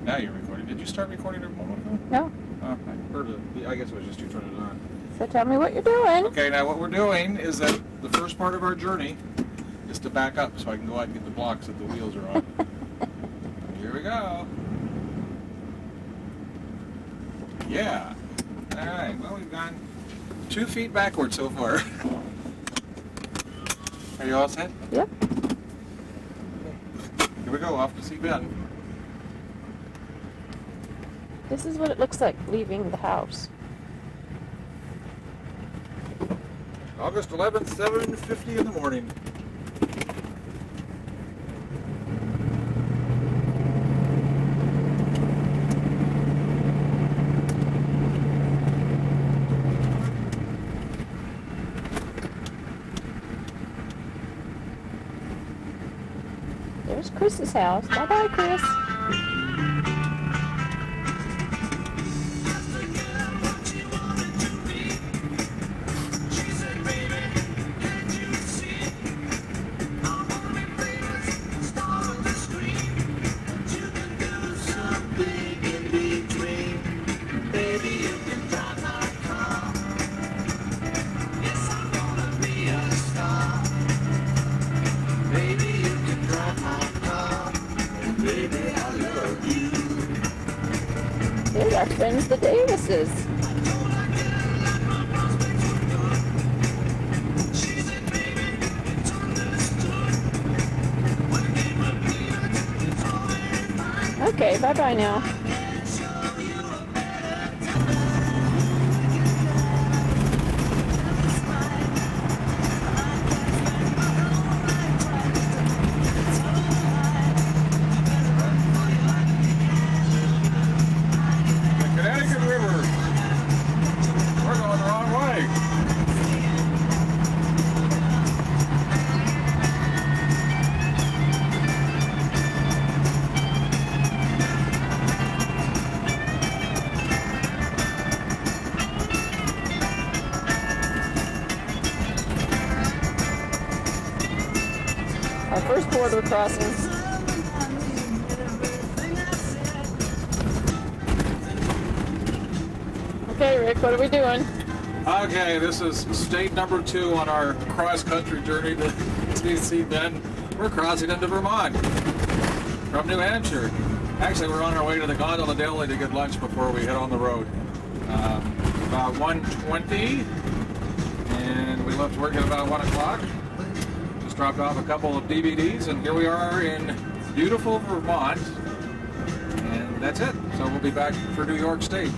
Now you're recording. Did you start recording a moment ago? No. Oh, I heard it. I guess it was just you turning it on. So tell me what you're doing. Okay, now what we're doing is that the first part of our journey is to back up so I can go out and get the blocks that the wheels are on. Here we go. Yeah. All right. Well, we've gone 2 feet backward so far. Are you all set? Yep. Here we go. Off to see Ben. This is what it looks like leaving the house. August 11th, 7:50 in the morning. There's Chris's house. Bye-bye, Chris. Here's our friends, the Davises. Okay, bye-bye now. Our first border crossing. Okay, Rick, what are we doing? Okay, this is state number 2 on our cross-country journey to see Ben. We're crossing into Vermont from New Hampshire. Actually, we're on our way to the Gondola Deli to get lunch before we head on the road. About 1:20, and we left work at about 1 o'clock. Just dropped off a couple of DVDs, and here we are in beautiful Vermont. And that's it. So we'll be back for New York State.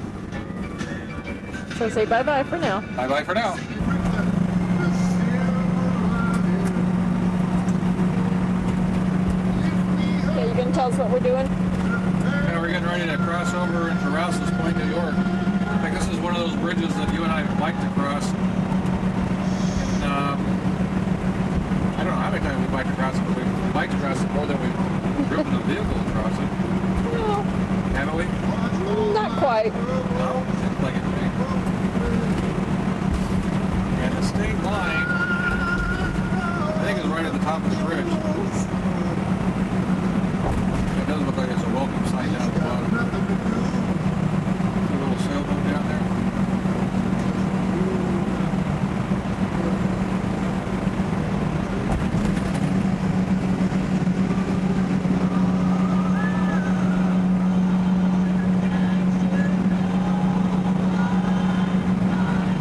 So say bye-bye for now. Bye-bye for now. Okay, you gonna tell us what we're doing? Yeah, we're getting ready to cross over into Rouse's Point, New York. I think this is one of those bridges that you and I would like to cross. And, I don't know how many times we'd like to cross it, but we'd like to cross it more than we've driven a vehicle across it. No, Haven't we? not quite. No? Seems like it to me. And the state line, I think, is right at the top of the bridge. It does look like it's a welcome sign down at the bottom. A little sailboat down there.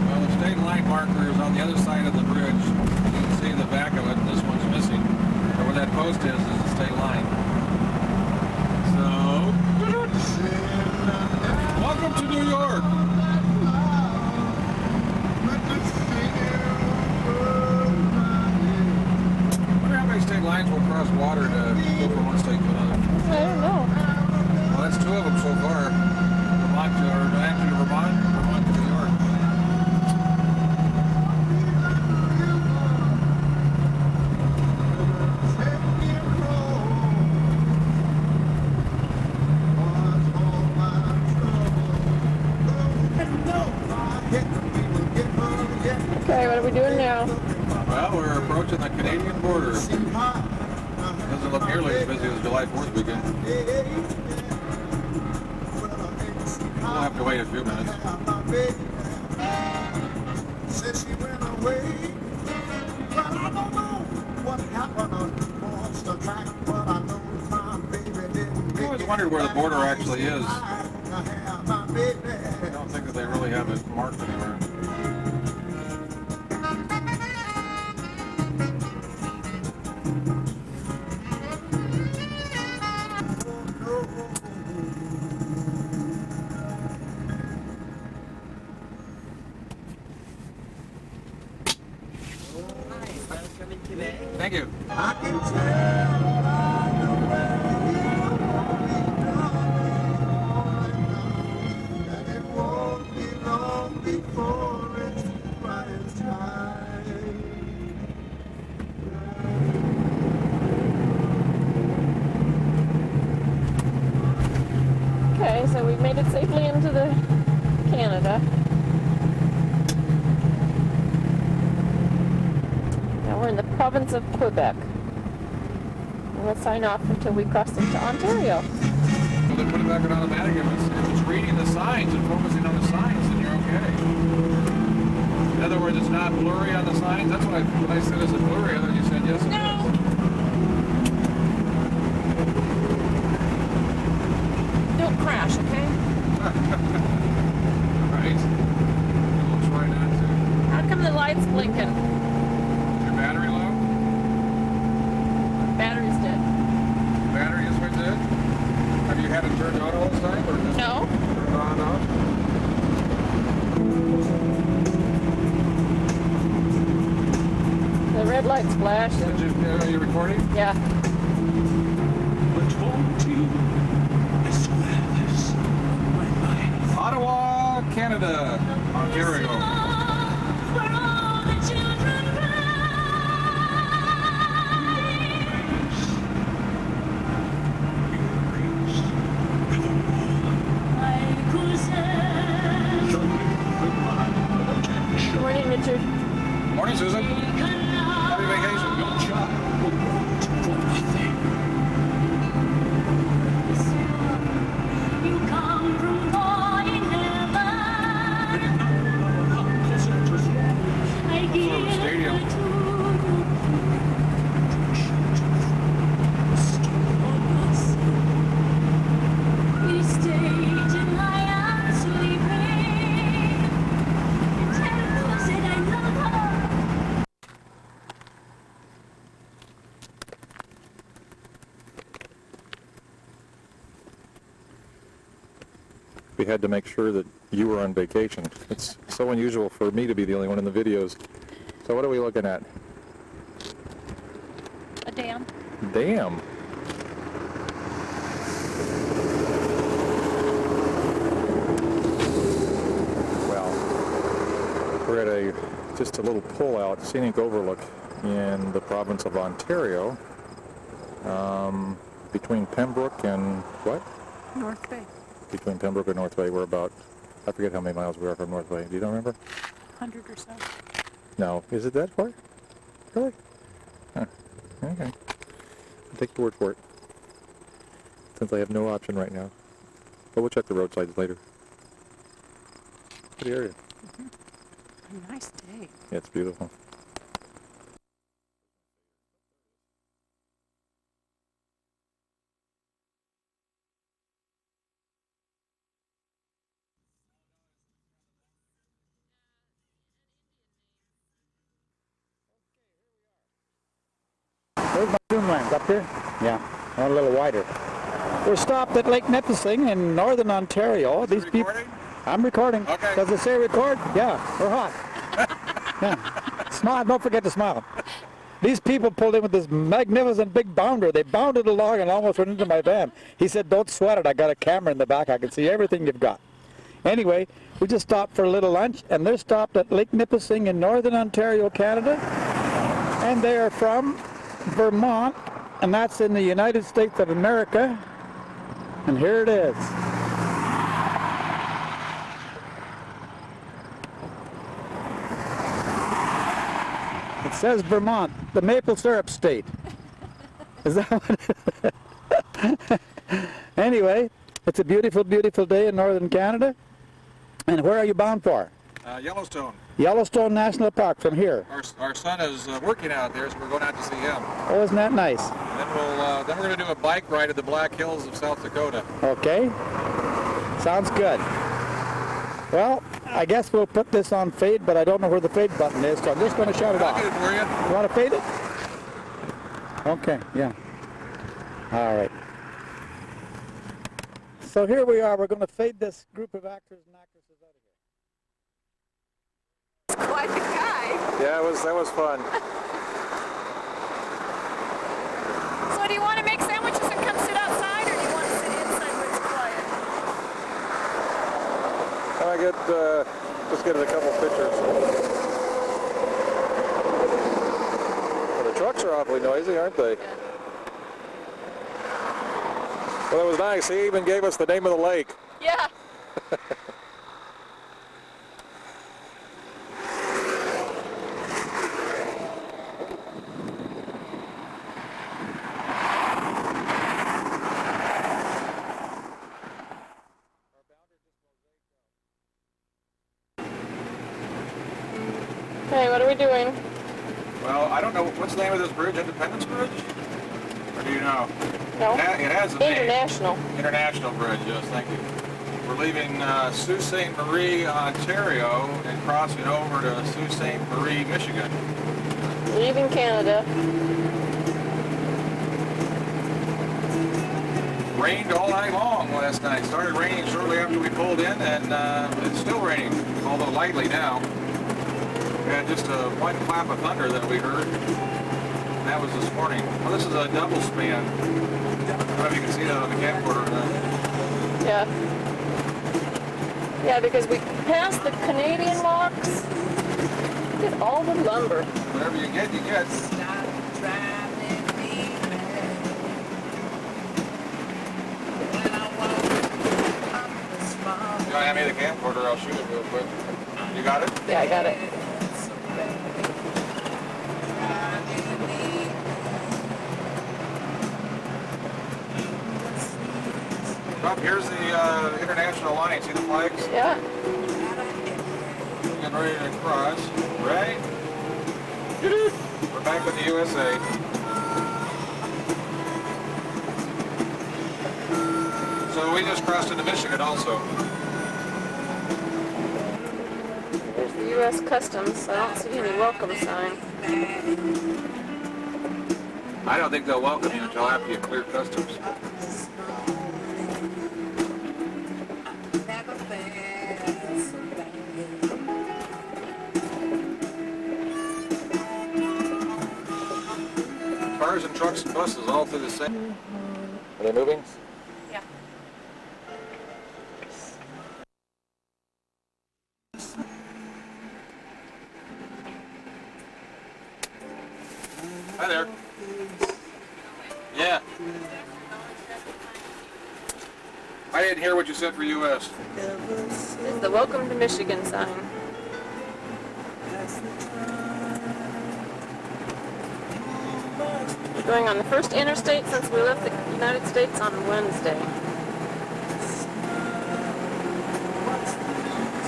Well, the state line marker is on the other side of the bridge. You can see the back of it, and this one's missing. But where that post is the state line. So, welcome to New York. I wonder how many state lines will cross water to go from one state to another. I don't know. Well, that's 2 of them so far. Vermont to Vermont, Vermont to New York. Okay, what are we doing now? Well, we're approaching the Canadian border. Doesn't look nearly as busy as July 4th weekend. We'll have to wait a few minutes. Says she went away, but I don't know what happened across the track, but I know my baby didn't. I always wondered where the border actually is. I don't think that they really have it marked anywhere. Thank you. I can tell by the way that it won't be long before it's right time. Okay, so we made it safely into the Canada. Now we're in the province of Quebec. And we'll sign off until we cross into Ontario. Well, they put it back on automatic. If it's reading the signs and focusing on the signs, then you're okay. In other words, it's not blurry on the signs. That's what when I said, is it blurry? I thought you said yes. No. Don't crash, okay? Right. It looks right on to. How come the light's blinking? Is your battery low? Battery's dead. Battery is right dead? Have you had it turned on all this time? Or just No. turned on and off? The red light's flashing. Are you recording? Yeah. Ottawa, Canada, Ontario. Good morning, Richard. Morning, Susan. Happy vacation. Stadium. We had to make sure that you were on vacation. It's so unusual for me to be the only one in the videos. So what are we looking at? A dam. Damn. Well, we're at just a little pull-out scenic overlook in the province of Ontario, between Pembroke and what? North Bay. Between Pembroke and North Bay, we're about, I forget how many miles we are from North Bay. Do you don't remember? 100 or so. No. Is it that far? Really? Huh. Okay. I'll take your word for it. Since I have no option right now. But we'll check the roadsides later. Pretty area. A nice day. Yeah, it's beautiful. There's my zoomlands up there. Yeah, a little wider. We're stopped at Lake Nipissing in northern Ontario. These people. I'm recording. Okay. Does it say record? Yeah, we're hot. Yeah. Smile. Don't forget to smile. These people pulled in with this magnificent big bounder. They bounded along and almost went into my van. He said, "Don't sweat it. I got a camera in the back. I can see everything you've got." Anyway, we just stopped for a little lunch, and they're stopped at Lake Nipissing in northern Ontario, Canada. And they are from Vermont, and that's in the United States of America. And here it is. It says Vermont, the maple syrup state. Is that what it is? Anyway, It's a beautiful, beautiful day in northern Canada. And where are you bound for? Yellowstone. Yellowstone National Park from here. Our son is working out there, so we're going out to see him. Oh, isn't that nice? And then we're going to do a bike ride at the Black Hills of South Dakota. Okay. Sounds good. Well, I guess we'll put this on fade, but I don't know where the fade button is, so I'm just going to shut it I'll off. get it for you. You want to fade it? Okay, yeah. All right. So here we are. We're going to fade this group of actors and actresses out of here. Quite the guy. Yeah, that was fun. So do you want to make sandwiches and come sit outside, or do you want to sit inside where it's quiet? Just get a couple pictures. Well, the trucks are awfully noisy, aren't they? Yeah. Well, it was nice. He even gave us the name of the lake. Yeah. Hey, what are we doing? Well, I don't know. What's the name of this bridge? Independence Bridge? Or do you know? No. It has a name. International. International Bridge, yes, thank you. We're leaving Sault Ste. Marie, Ontario, and crossing over to Sault Ste. Marie, Michigan. Leaving Canada. Rained all night long last night. Started raining shortly after we pulled in, and it's still raining, although lightly now. We had just one clap of thunder that we heard. And that was this morning. Well, this is a double span. I don't know if you can see that on the camcorder. Yeah. Yeah, because we passed the Canadian locks. Look at all the lumber. Whatever you get, you get. You want to hand me the camcorder? I'll shoot it real quick. You got it? Yeah, I got it. Up here's the international line. See the flags? Yeah. Getting ready to cross. Ready? We're back with the USA. So we just crossed into Michigan also. There's the U.S. Customs. I don't see any welcome sign. I don't think they'll welcome you until after you clear customs. Cars and trucks and buses all through the same. Are they moving? Yeah. Hi there. Yeah. I didn't hear what you said for U.S. This is the Welcome to Michigan sign. We're going on the first interstate since we left the United States on Wednesday.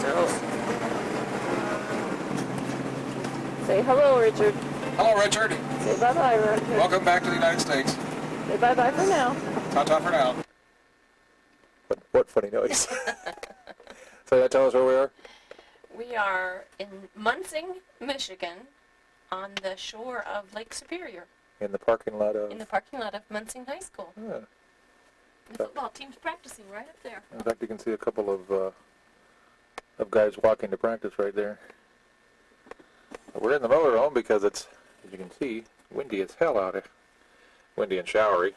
So, say hello, Richard. Hello, Richard. Say bye-bye, Richard. Welcome back to the United States. Say bye-bye for now. Ta-ta for now. What funny noise? So that tell us where we are? We are in Munson, Michigan, on the shore of Lake Superior, In the parking lot of... in the parking lot of Munson High School. Yeah. The football team's practicing right up there. In fact, you can see a couple of guys walking to practice right there. We're in the motorhome because it's, as you can see, windy as hell out here. Windy and showery.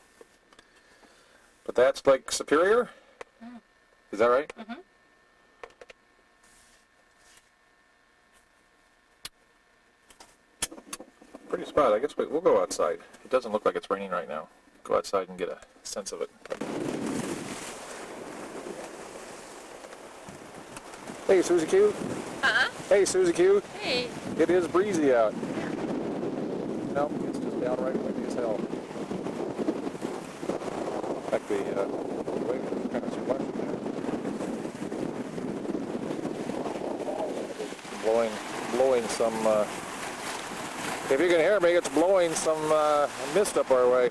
But that's Lake Superior? Mm. Is that right? Mm-hmm. Pretty spot. I guess we'll go outside. It doesn't look like it's raining right now. Go outside and get a sense of it. Hey, Susie Q. Uh-huh. Hey, Susie Q. Hey. It is breezy out. No, it's just downright windy as hell. In fact, like the wave is kind of splashing there. Blowing some, if you can hear me, it's blowing some mist up our way.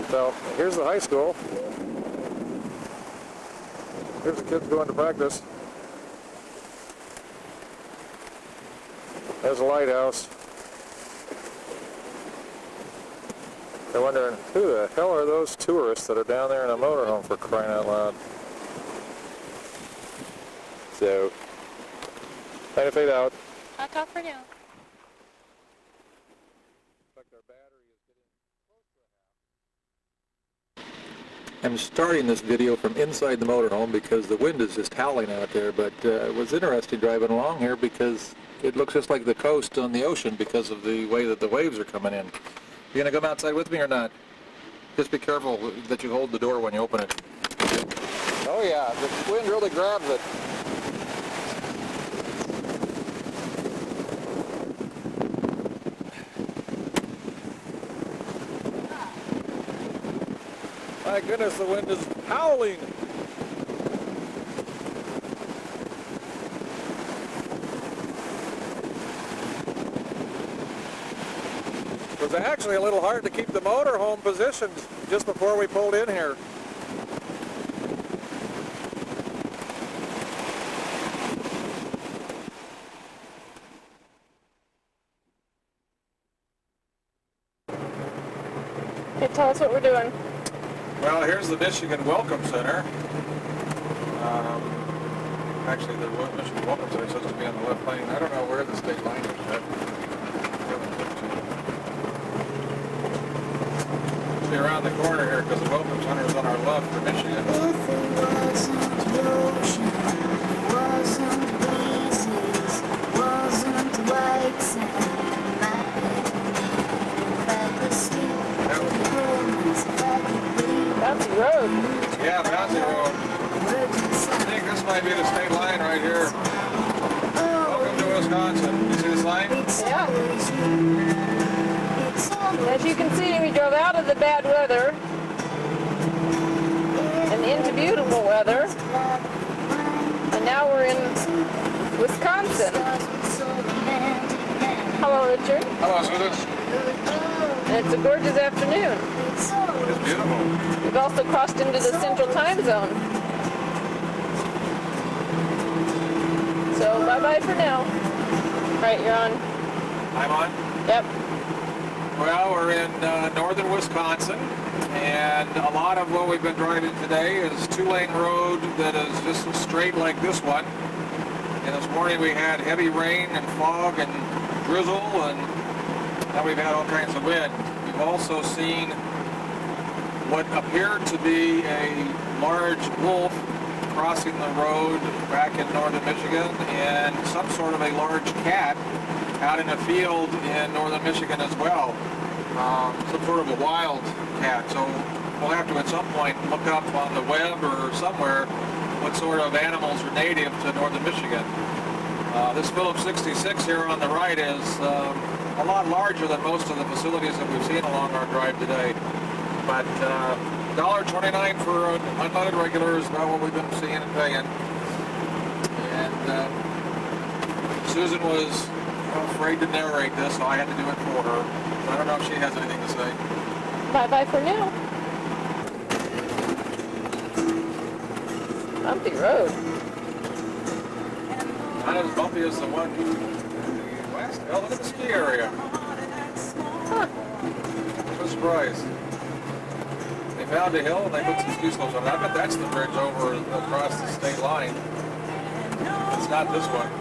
So here's the high school. Here's the kids going to practice. There's a lighthouse. They're wondering, who the hell are those tourists that are down there in a motorhome, for crying out loud? So, time to fade out. I'll talk for now. I'm starting this video from inside the motorhome because the wind is just howling out there, but it was interesting driving along here because it looks just like the coast on the ocean because of the way that the waves are coming in. You gonna come outside with me or not? Just be careful that you hold the door when you open it. Oh yeah, the wind really grabs it. My goodness, the wind is howling. It was actually a little hard to keep the motorhome positioned just before we pulled in here. Okay, tell us what we're doing. Well, here's the Michigan Welcome Center. Actually, the Michigan Welcome Center is supposed to be on the left lane. I don't know where the state line is yet. Be around the corner here because the Welcome Center is on our left for Michigan. If it wasn't the ocean, wasn't breezes, wasn't lakes and Bouncy Road. Yeah, Bouncy Road. I think this might be the state line right here. Welcome to Wisconsin. You see this line? Yeah. As you can see, we drove out of the bad weather and into beautiful weather. And now we're in Wisconsin. Hello, Richard. Hello, Susan. And it's a gorgeous afternoon. It's beautiful. We've also crossed into the central time zone. So bye-bye for now. All right, you're on. I'm on. Yep. Well, we're in northern Wisconsin, and a lot of what we've been driving today is two-lane road that is just straight like this one. And this morning we had heavy rain and fog and drizzle, and now we've had all kinds of wind. We've also seen what appeared to be a large wolf crossing the road back in northern Michigan, and some sort of a large cat out in a field in northern Michigan as well. Some sort of a wild cat. So we'll have to at some point look up on the web or somewhere what sort of animals are native to northern Michigan. This Phillips 66 here on the right is a lot larger than most of the facilities that we've seen along our drive today. But $1.29 for an unleaded regular is about what we've been seeing and paying. And Susan was afraid to narrate this, so I had to do it for her. So I don't know if she has anything to say. Bye-bye for now. Bumpy road. Not as bumpy as the one west. Oh, look at the ski area. Huh. I'm surprised. They found a hill and they put some ski slopes on it. I bet that's the bridge over across the state line. It's not this one.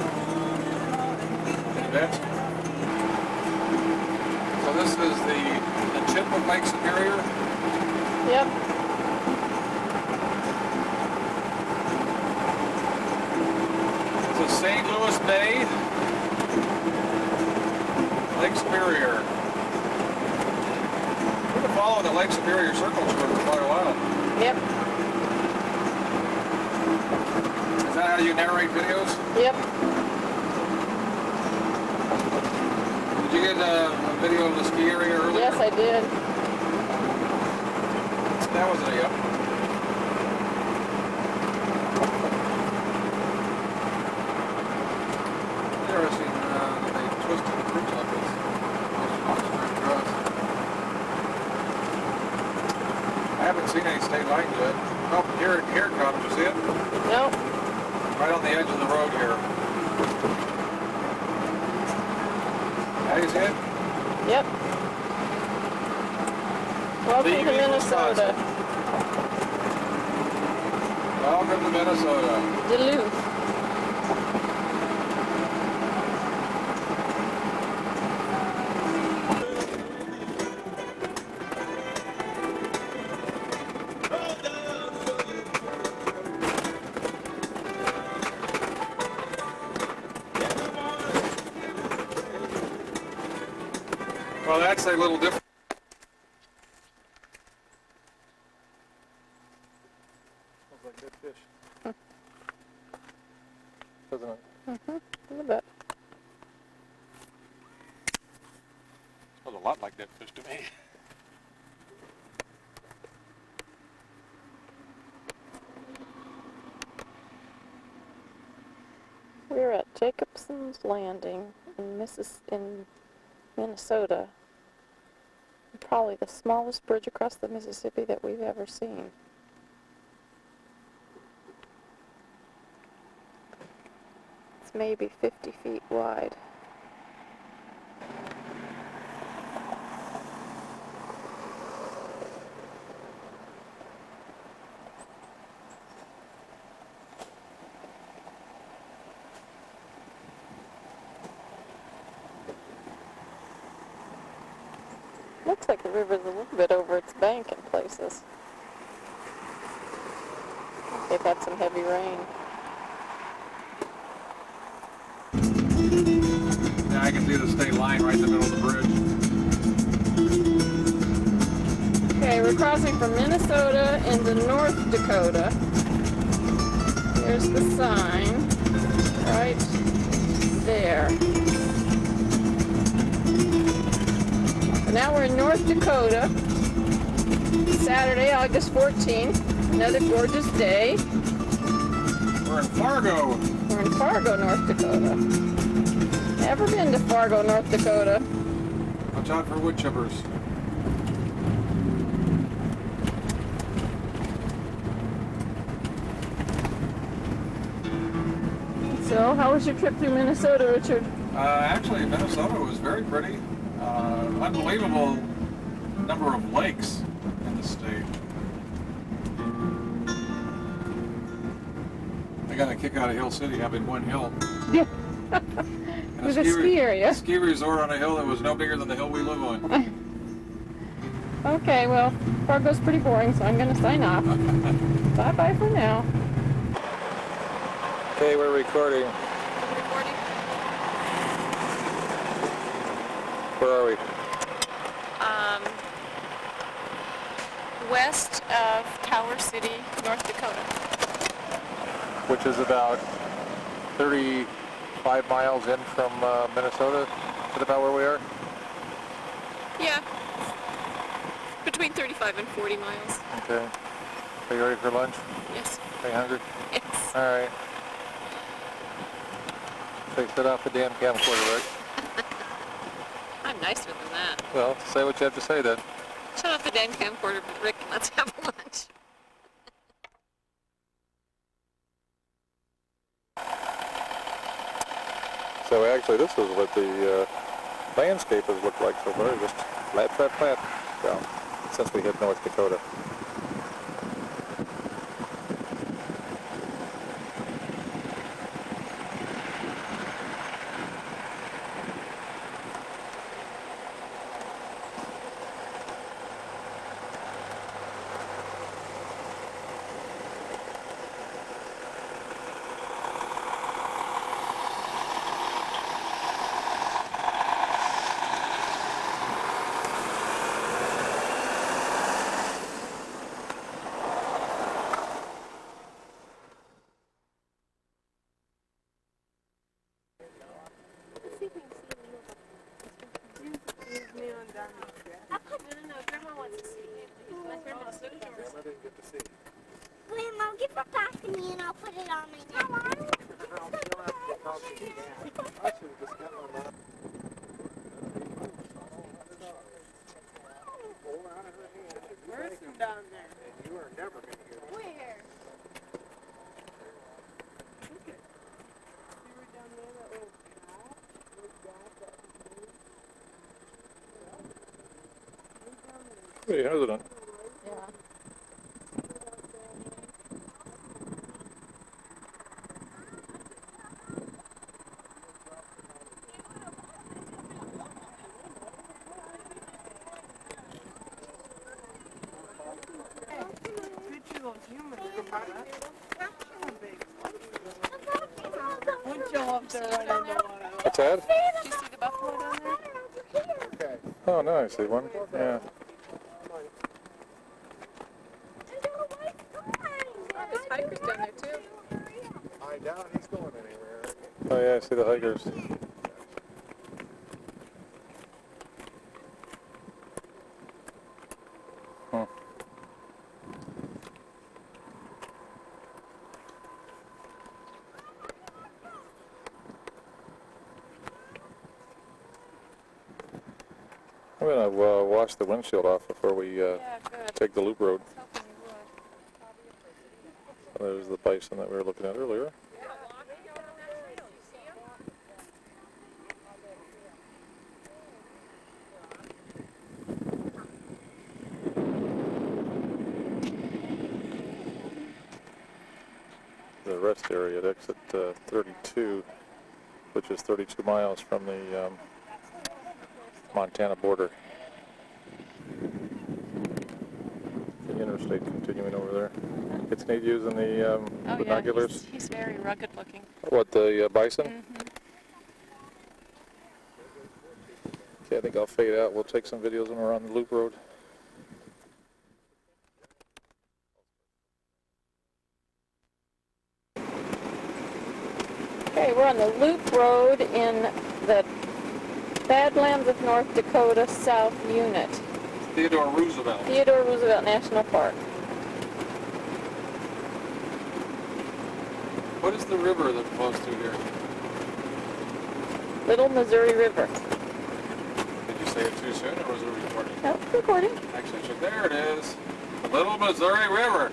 Any bets? So this is the tip of Lake Superior. Yep. This is St. Louis Bay, Lake Superior. We've been following the Lake Superior Circle tour for quite a while. Yep. Is that how you narrate videos? Yep. Did you get a video of the ski area earlier? Yes, I did. That wasn't a yep. Interesting that they twisted the bridge like this. I haven't seen any state line yet. Oh, here it comes. You see it? Nope. Right on the edge of the road here. Now you see it? Yep. Welcome to Leaving Minnesota. Welcome to Minnesota. Duluth. Well, that's a little different. Smells like dead fish. Doesn't it? A little bit. Smells a lot like dead fish to me. We're at Jacobson's Landing in Minnesota. Probably the smallest bridge across the Mississippi that we've ever seen. It's maybe 50 feet wide. Looks like the river's a little bit over its bank in places. They've had some heavy rain. Yeah, I can see the state line right in the middle of the bridge. Okay, we're crossing from Minnesota into North Dakota. There's the sign right there. So now we're in North Dakota. Saturday, August 14th. Another gorgeous day. We're in Fargo. We're in Fargo, North Dakota. Never been to Fargo, North Dakota. Watch out for wood chippers. So, how was your trip through Minnesota, Richard? Actually, Minnesota was very pretty. Unbelievable number of lakes in the state. I got a kick out of Hill City having one hill. Yeah. And With a ski area. A ski resort on a hill that was no bigger than the hill we live on. Okay, well, Fargo's pretty boring, so I'm going to sign off. Bye-bye for now. Okay, we're recording. Where are we? West of Tower City, North Dakota. Which is about 35 miles in from Minnesota. Is that about where we are? Yeah. Between 35 and 40 miles. Okay. Are you ready for lunch? Yes. Are you hungry? Yes. All right. So you set off the damn camcorder, right? I'm nicer than that. Well, say what you have to say then. Shut off the damn camcorder, Rick, and let's have lunch. So actually, this is what the landscape has looked like so far. Just flat, flat, flat. Well, since we hit North Dakota. Grandma, give it back to me and I'll put it on my neck. Where? Pretty hesitant. Yeah. What's that? Did you see the buffalo down there? Oh, no, I see one. Yeah. Oh, there's hikers down there too. I doubt he's going anywhere. Oh, yeah, I see the hikers. Hmm. I'm gonna wash the windshield off before we Yeah, good. take the loop road. I was hoping you would. There's the bison that we were looking at earlier. The rest area at exit 32, which is 32 miles from the Montana border. The interstate continuing over there. It's neat using the binoculars. Yeah, he's very rugged looking. What, the bison? Okay, I think I'll fade out. We'll take some videos when we're on the loop road. Okay, we're on the loop road in the Badlands of North Dakota South Unit, Theodore Roosevelt. Theodore Roosevelt National Park. What is the river that flows through here? Little Missouri River. Did you say it too soon, or was it recording? Oh, recording. Actually, there it is. The Little Missouri River.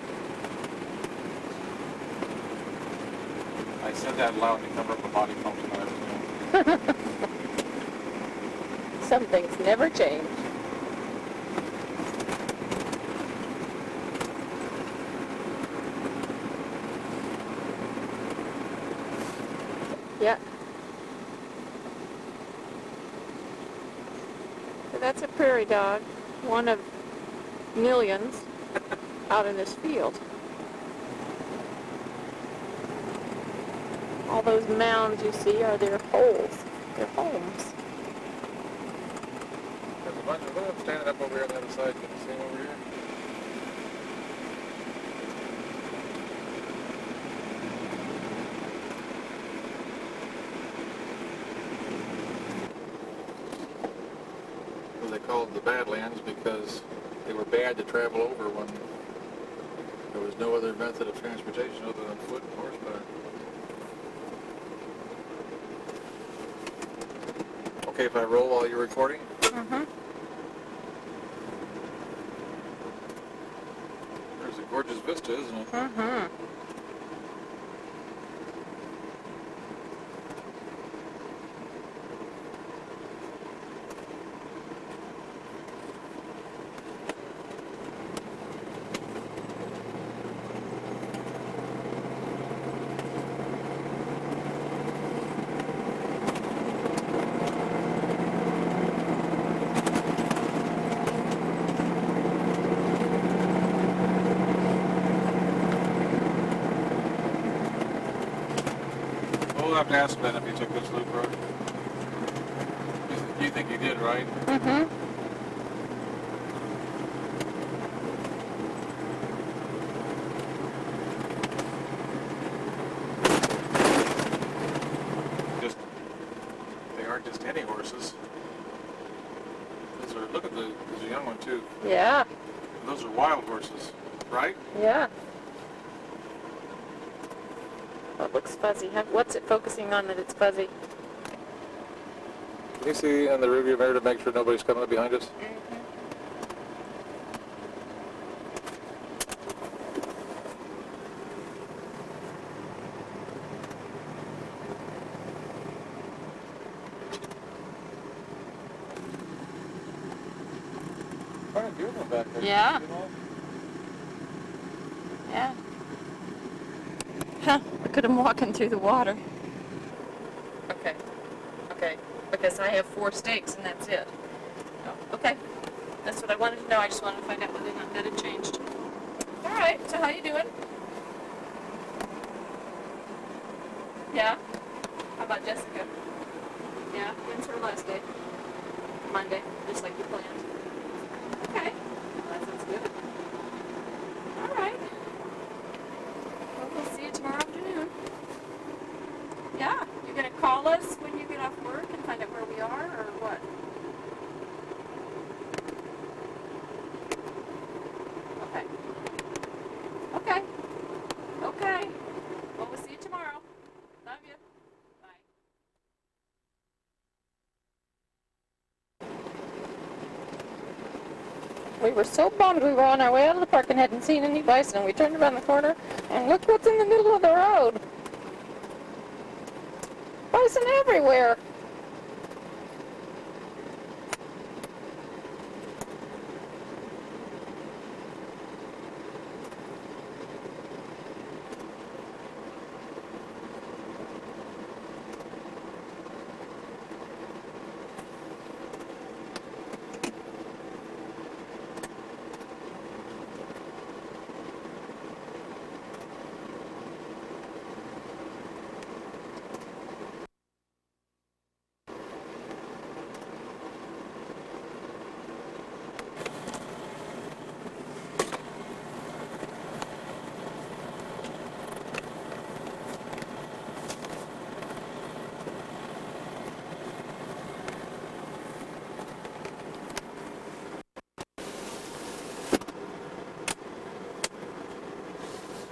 I said that loud to cover up the body function that I was doing. Some things never change. Yeah. So that's a prairie dog, one of millions out in this field. All those mounds you see are their holes, their homes. There's a bunch of them standing up over here on the other side. Can you see them over here? Well, they called the Badlands because they were bad to travel over when there was no other method of transportation other than foot and horseback. Okay, if I roll while you're recording? Mm-hmm. There's a gorgeous vista, isn't it? Mm-hmm. We'll have to ask Ben if he took this loop road. You think he did, right? Mm-hmm. Just, they aren't just any horses. Those are, look at there's a young one too. Yeah. Those are wild horses. right? Yeah. Oh, it looks fuzzy. What's it focusing on that it's fuzzy? Can you see in the rearview mirror to make sure nobody's coming up behind us? Quite a few of them back there. Yeah. You know? Yeah. Huh. Look at him walking through the water. Okay. Okay. Because I have 4 steaks and that's it. Oh, okay. That's what I wanted to know. I just wanted to find out whether or not that had changed. All right. So how you doing? Yeah. How about Jessica? Yeah. When's her last day? Monday, just like you planned. Okay. Well, that sounds good. All right. Well, we'll see you tomorrow afternoon. Yeah. You're going to call us when you get off work and find out where we are, or what? Okay. Okay. Okay. Well, we'll see you tomorrow. Love you. Bye. We were so bummed. We were on our way out of the park and hadn't seen any bison, and we turned around the corner, and look what's in the middle of the road. Bison everywhere.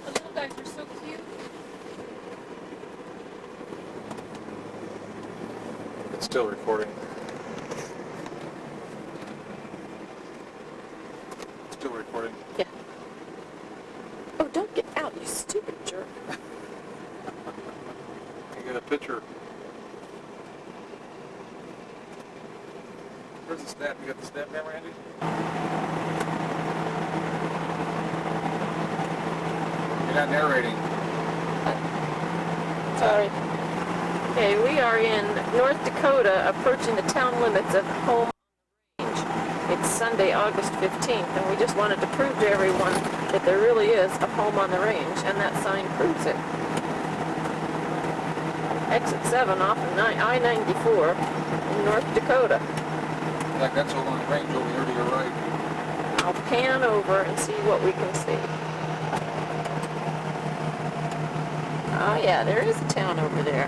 The little guys are so cute. It's still recording. Still recording. Yeah. Oh, don't get out, you stupid jerk. You get a picture. Where's the snap? You got the snap camera, Andy? You're not narrating. Sorry. Okay, we are in North Dakota, approaching the town limits of Home Range. It's Sunday, August 15th, and we just wanted to prove to everyone that there really is a home on the range, and that sign proves it. Exit 7 off of I-94 in North Dakota. Like that's over on the range over here to your right. I'll pan over and see what we can see. Oh yeah, there is a town over there.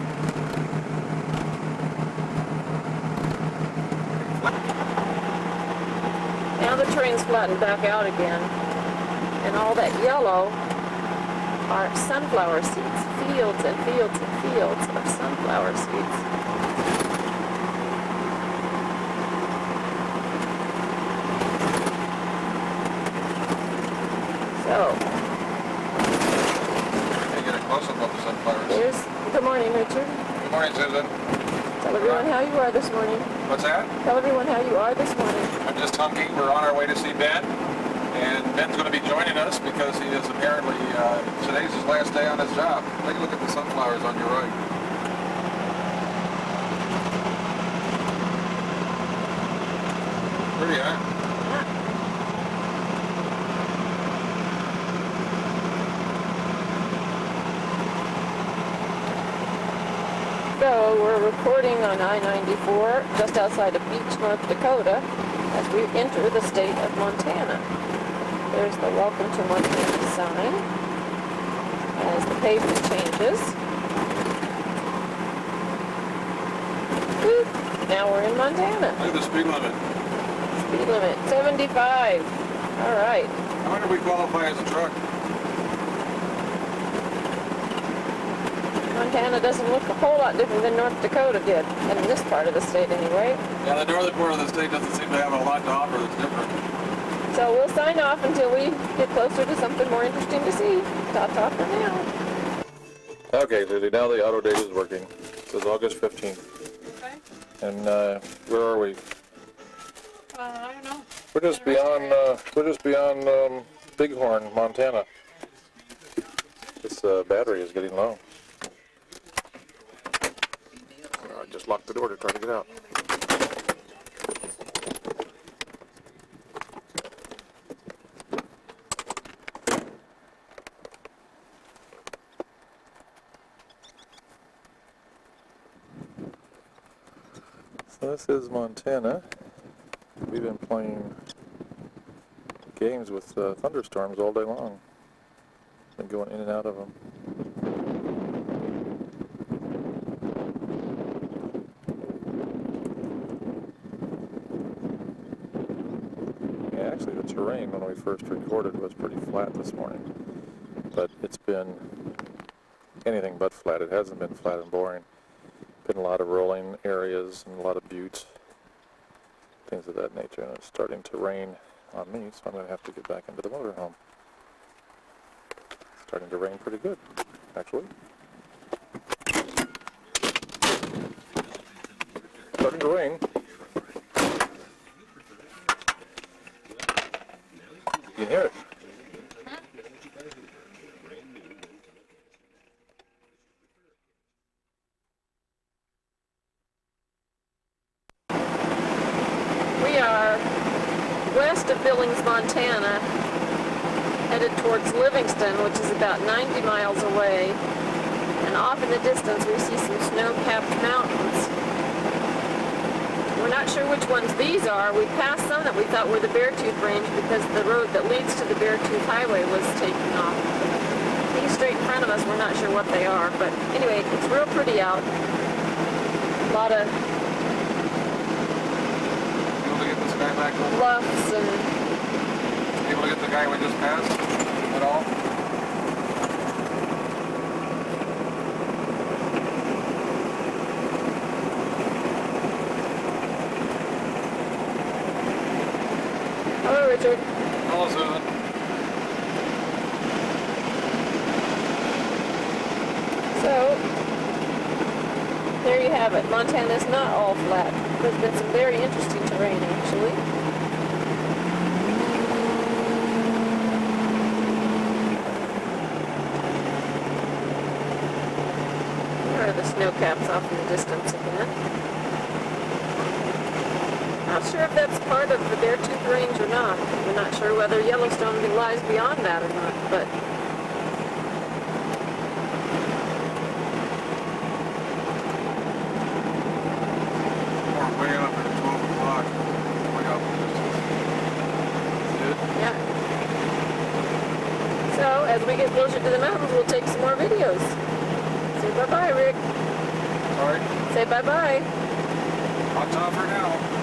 Now the train's flattened back out again, and all that yellow are sunflower seeds. Fields and fields and fields of sunflower seeds. So, Can you get a close-up of the sunflowers? good morning, Richard. Good morning, Susan. Tell everyone how you are this morning. What's that? Tell everyone how you are this morning. I'm just hunky. We're on our way to see Ben. And Ben's going to be joining us because he is apparently, today's his last day on his job. Take a look at the sunflowers on your right. Pretty, huh? So we're recording on I-94 just outside of Beach, North Dakota as we enter the state of Montana. There's the Welcome to Montana sign as the pavement changes. Woo! Now we're in Montana. Look at the speed limit. Speed limit 75. All right. I wonder if we qualify as a truck. Montana doesn't look a whole lot different than North Dakota did, in this part of the state anyway. Yeah, the northern part of the state doesn't seem to have a lot to offer that's different. So we'll sign off until we get closer to something more interesting to see. Ta-ta for now. Okay, Lily, now the auto date is working. It says August 15th. Okay. And where are we? I don't know. We're just beyond Bighorn, Montana. This battery is getting low. I just locked the door to try to get out. So this is Montana. We've been playing games with thunderstorms all day long. Been going in and out of them. Yeah, actually the terrain when we first recorded was pretty flat this morning. But it's been anything but flat. It hasn't been flat and boring. Been a lot of rolling areas and a lot of buttes. Things of that nature, and it's starting to rain on me, so I'm going to have to get back into the motorhome. It's starting to rain pretty good, actually. Starting to rain. You can hear it. We are west of Billings, Montana, headed towards Livingston, which is about 90 miles away. And off in the distance, we see some snow-capped mountains. We're not sure which ones these are. We passed some that we thought were the Beartooth Range because the road that leads to the Beartooth Highway was taken off. These straight in front of us, we're not sure what they are. But anyway, it's real pretty out. A lot of Guy back over. bluffs and Able to get the guy we just passed at all? hello, Richard. Hello, Susan. So there you have it. Montana's not all flat. There's been some very interesting terrain, actually. There are the snow caps off in the distance again. Not sure if that's part of the Beartooth Range or not. We're not sure whether Yellowstone lies beyond that or not, but We're way up at 12 o'clock. Way up. Good. yeah. So, as we get closer to the mountains, we'll take some more videos. Say bye-bye, Rick. All right. Say bye-bye. Hot top for now.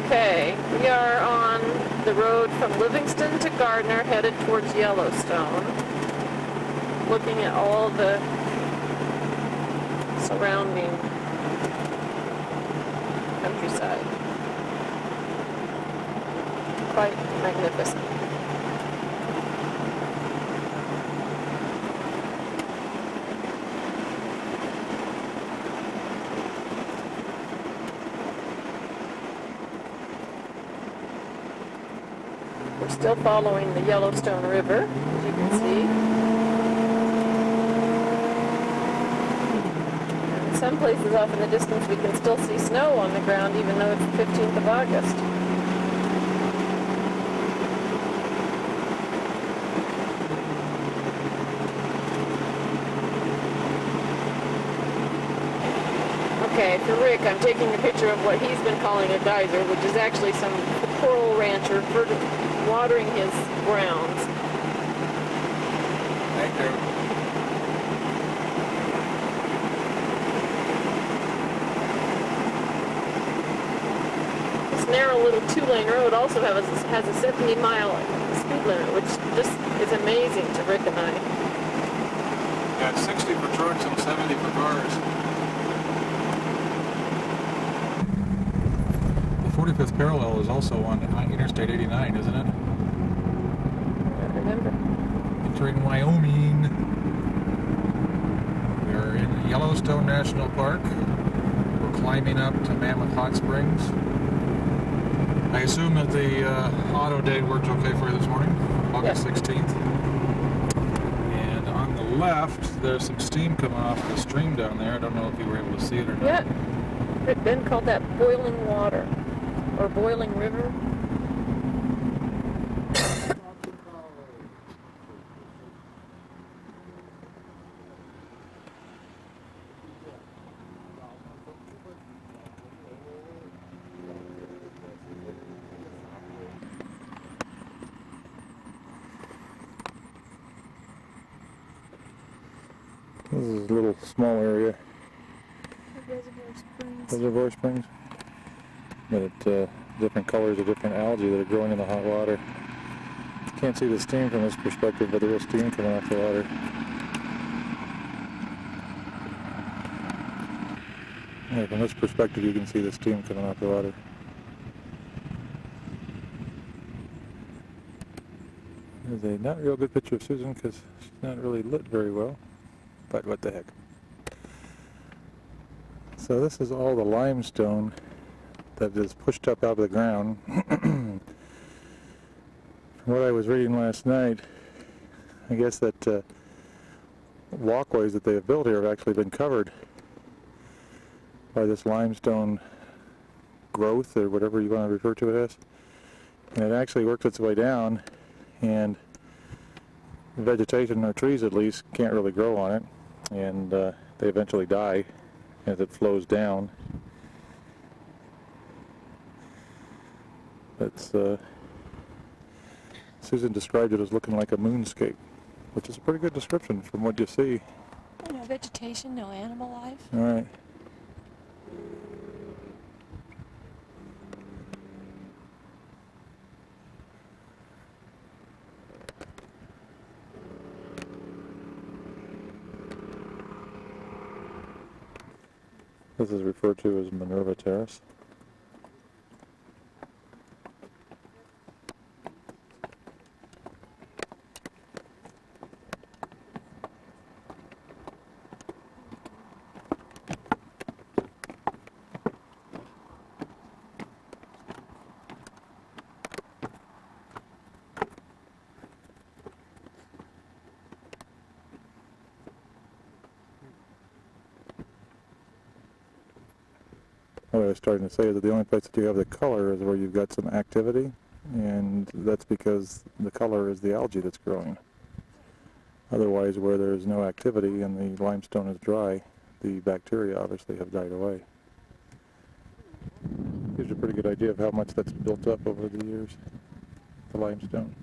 Okay, we are on the road from Livingston to Gardner, headed towards Yellowstone. Looking at all the surrounding countryside. Quite magnificent. We're still following the Yellowstone River, as you can see. And in some places off in the distance we can still see snow on the ground even though it's the 15th of August. Okay, for Rick, I'm taking a picture of what he's been calling a geyser, which is actually some coral rancher watering his grounds. Thank you. This narrow little 2-lane road also has a 70-mile speed limit, which just is amazing to Rick and I. Yeah, it's 60 for trucks and 70 for cars. The 45th parallel is also on Interstate 89, isn't it? I remember. Entering Wyoming. We are in Yellowstone National Park. We're climbing up to Mammoth Hot Springs. I assume that the auto date worked okay for you this morning, August 16th. And on the left, there's some steam coming off the stream down there. I don't know if you were able to see it or not. Yeah. Ben called that boiling water, or boiling river. This is a little small area, Reservoir Springs, but it, different colors of different algae that are growing in the hot water. Can't see the steam from this perspective, but there is steam coming off the water. Yeah, from this perspective you can see the steam coming off the water. There's a not real good picture of Susan because she's not really lit very well, but what the heck. So this is all the limestone that is pushed up out of the ground. From what I was reading last night, I guess that walkways that they have built here have actually been covered by this limestone growth, or whatever you want to refer to it as. And it actually works its way down, and vegetation, or trees at least, can't really grow on it, and they eventually die as it flows down. That's Susan described it as looking like a moonscape, which is a pretty good description from what you see. No vegetation, no animal life. All right. This is referred to as Minerva Terrace. What I was starting to say is that the only place that you have the color is where you've got some activity, and that's because the color is the algae that's growing. Otherwise, where there's no activity and the limestone is dry, the bacteria obviously have died away. Gives you a pretty good idea of how much that's built up over the years, the limestone.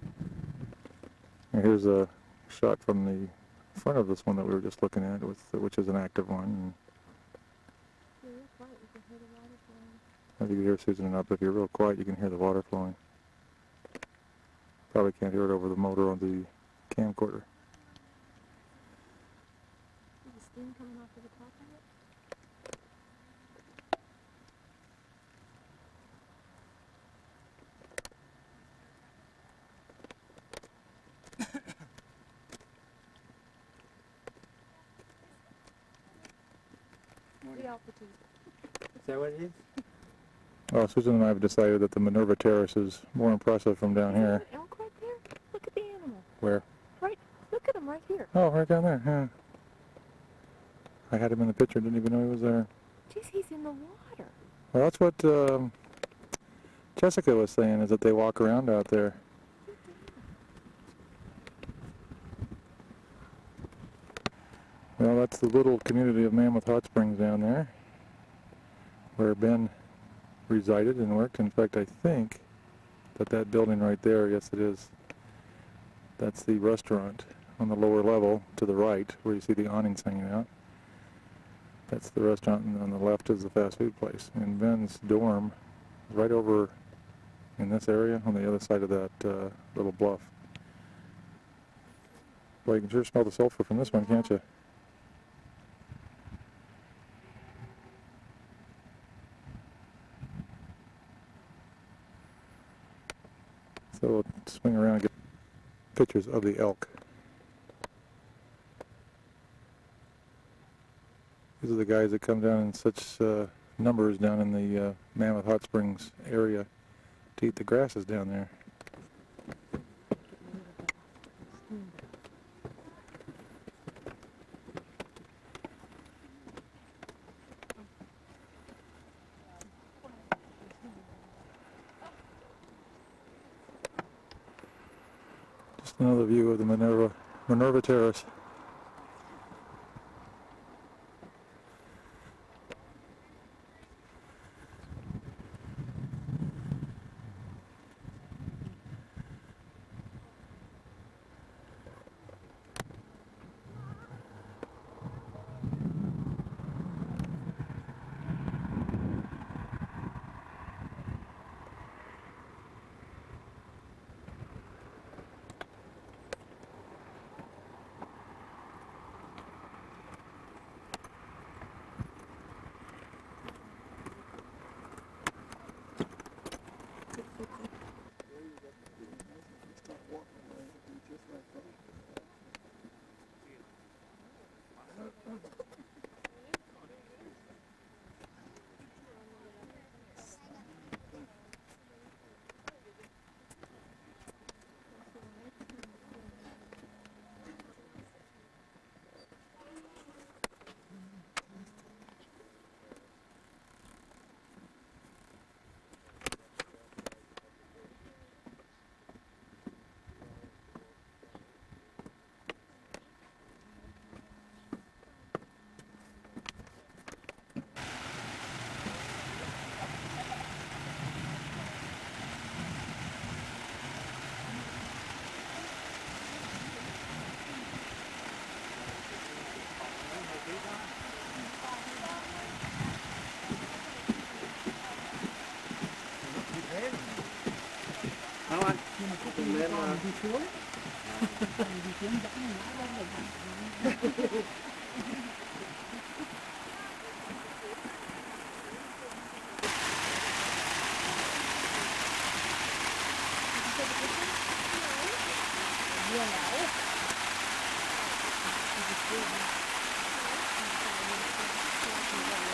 And here's a shot from the front of this one that we were just looking at, which is an active one. If you can hear Susan or not, but if you're real quiet, you can hear the water flowing. Probably can't hear it over the motor on the camcorder. Is the steam coming off of the top of it? The altitude. Is that what it is? Well, Susan and I have decided that the Minerva Terrace is more impressive from down here. Is there an elk right there? Look at the animal. Where? Right. Look at him right here. Oh, right down there, yeah. I had him in the picture, didn't even know he was there. Jeez, he's in the water. Well, that's what Jessica was saying, is that they walk around out there. Well, that's the little community of Mammoth Hot Springs down there, where Ben resided and worked. In fact, I think that building right there, yes it is, that's the restaurant on the lower level to the right, where you see the awnings hanging out. That's the restaurant, and on the left is the fast food place. And Ben's dorm right over in this area on the other side of that little bluff. Well, you can sure smell the sulfur from this one, can't you? So we'll swing around and get pictures of the elk. These are the guys that come down in such numbers down in the Mammoth Hot Springs area to eat the grasses down there. Just another view of the Minerva Terrace.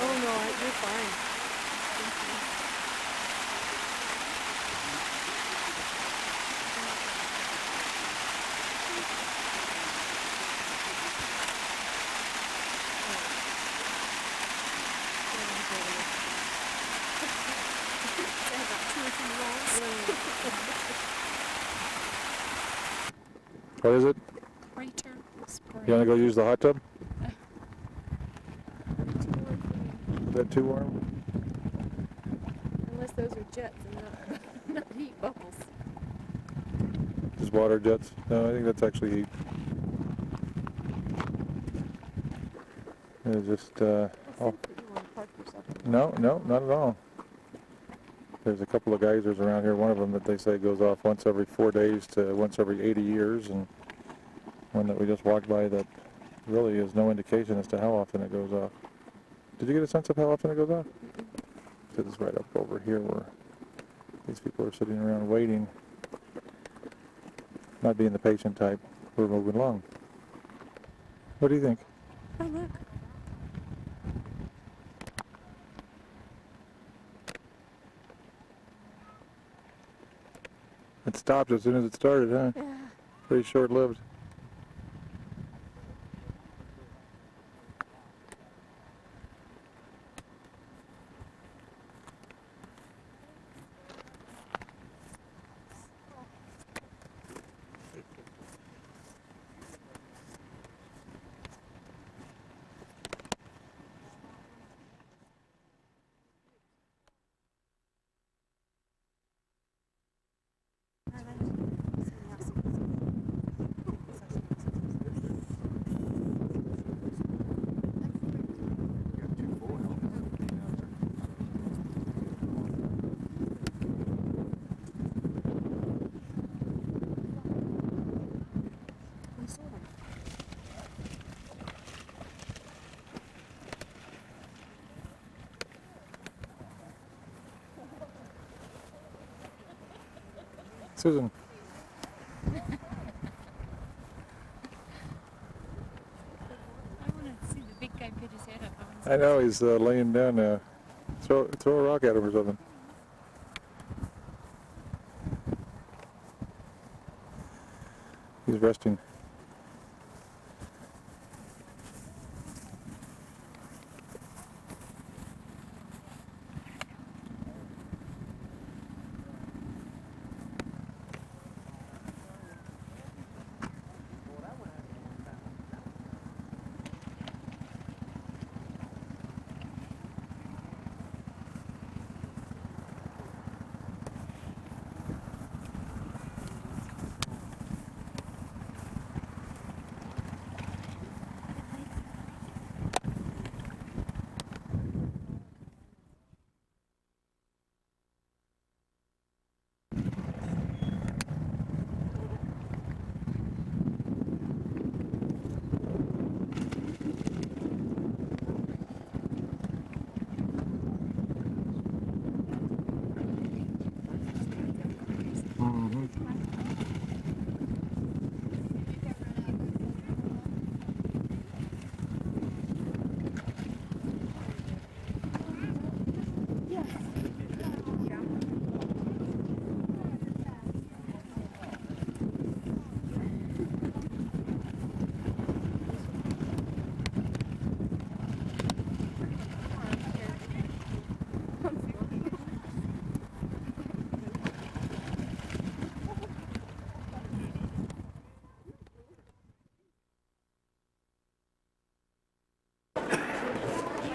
Oh no, you're fine. What is it? Crater spray. You want to go use the hot tub? Is that too warm? Unless those are jets and not, not heat bubbles. Just water jets? No, I think that's actually heat. It's just, I oh, think that you want to park yourself. no, not at all. There's a couple of geysers around here. One of them that they say goes off once every 4 days to once every 80 years, and one that we just walked by that really is no indication as to how often it goes off. Did you get a sense of how often it goes off? This is right up over here where these people are sitting around waiting. Not being the patient type, we're moving along. What do you think? Oh look. It stopped as soon as it started, huh? Yeah. Pretty short-lived. Susan. I want to see the big guy put his head up. I know he's laying down. Throw a rock at him or something. He's resting.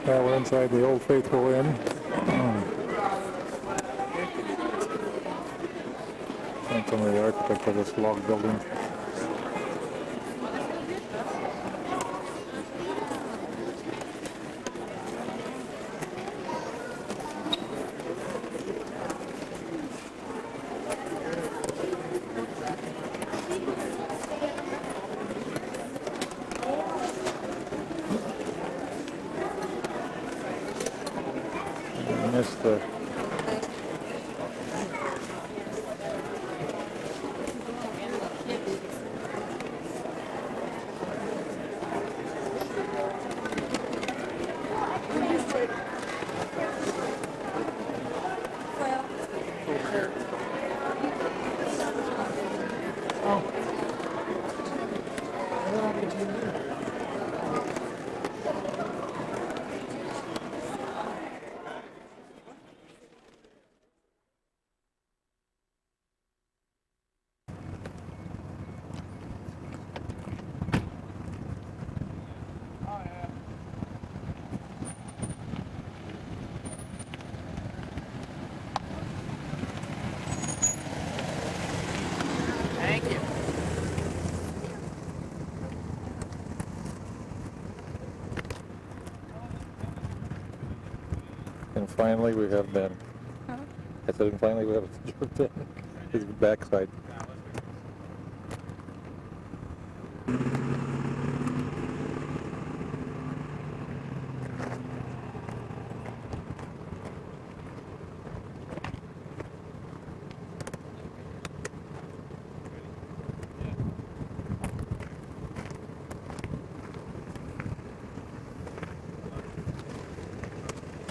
We're inside the Old Faithful Inn. And some of the architect of this log building. I missed the And finally we have Ben. Huh? I said, and finally we have Ben. His backside.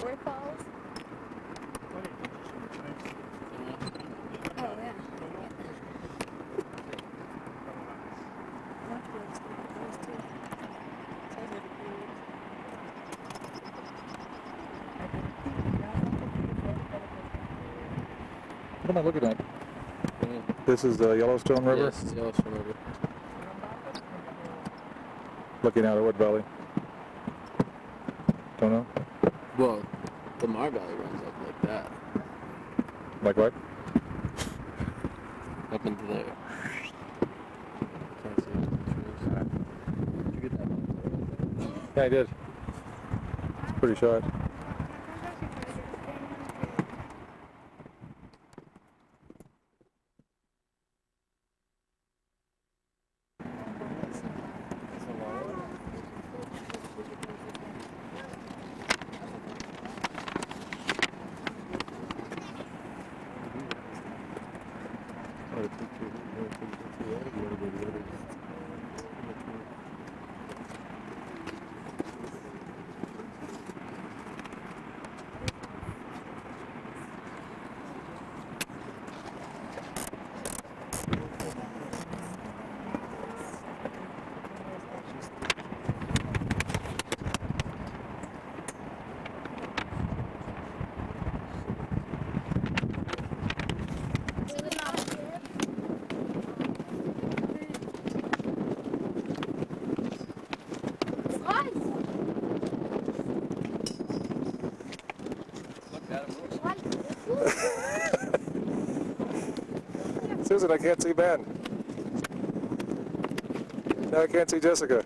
Where falls? Oh, yeah. What am I looking at? This is the Yellowstone River? Yes, it's Yellowstone River. Looking out at Wood Valley. Don't know? Well, the Mar Valley runs up like that. Like what? Up into there. Can't see it in the trees. Did you get that? Yeah, I did. It's a pretty shot. Susan, I can't see Ben. Now I can't see Jessica.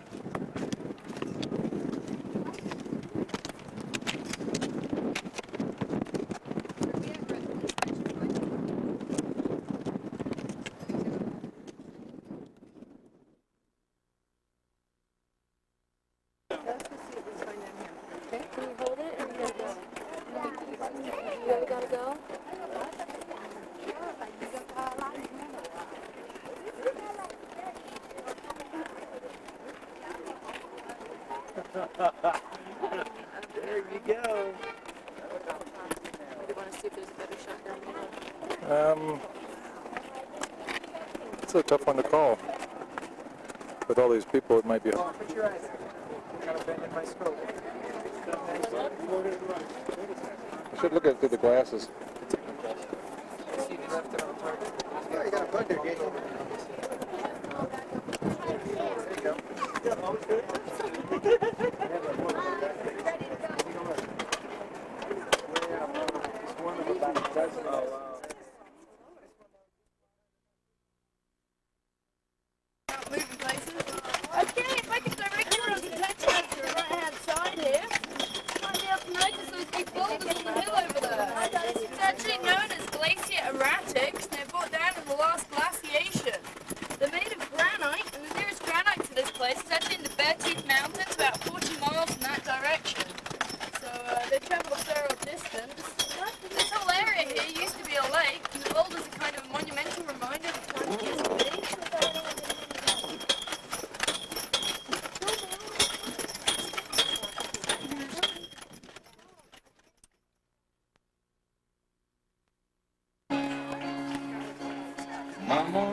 Okay, can you hold it or you gotta go? You gotta go? There you go. You wanna see if there's a better shot down below? It's a tough one to call. With all these people, it might be. Put your eyes there. Kind of bending my scope. I should look at it through the glasses. See if you left it on target. Yeah, you got a bud there, Jason. There you go. Okay, if I can direct your attention to the right-hand side here, you might be able to notice those big boulders on the hill over there. It's actually known as Glacier Erratics, and they were brought down in the last glaciation. They're made of granite, and the nearest granite to this place is actually in the Beartooth Mountains, about 40 miles in that direction. So they travel a fair old distance. This whole area here used to be a lake, and the boulders are kind of a monumental reminder of the time it used to be. Mama,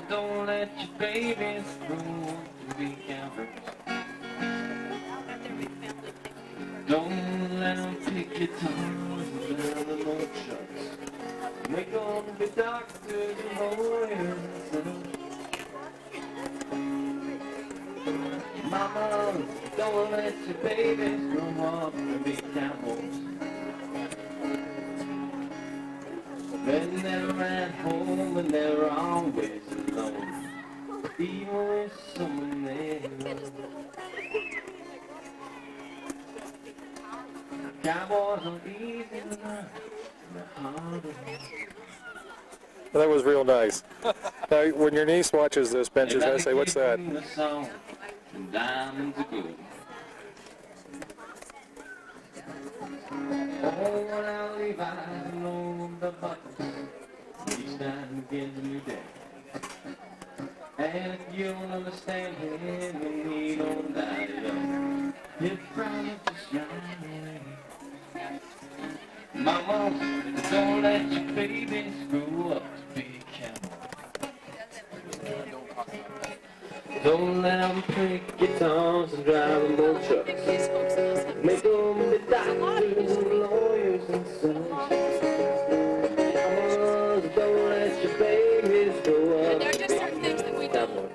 don't let your babies grow up to be campers. Don't let them pick your tongues and down the road shots. Make them be doctors and lawyers. Mama, don't let your babies grow up to be campers. Then they're at home and they're always alone, even with someone they love. Cowboys are easy to learn, they're hard to learn. That was real nice. Now, when your niece watches this, Ben, she's going to say, what's that? The song, and diamonds are good. Oh, when I leave, I know the buttons. Each night begins a new day. And if you don't understand him, then he don't light it up. His brown just shine away. Mama, don't let your babies grow up to be camels. Don't let them pick guitars and drive them on trucks. Make them be doctors and lawyers and such. Mamas, don't let your babies grow up. There are just certain things that we don't.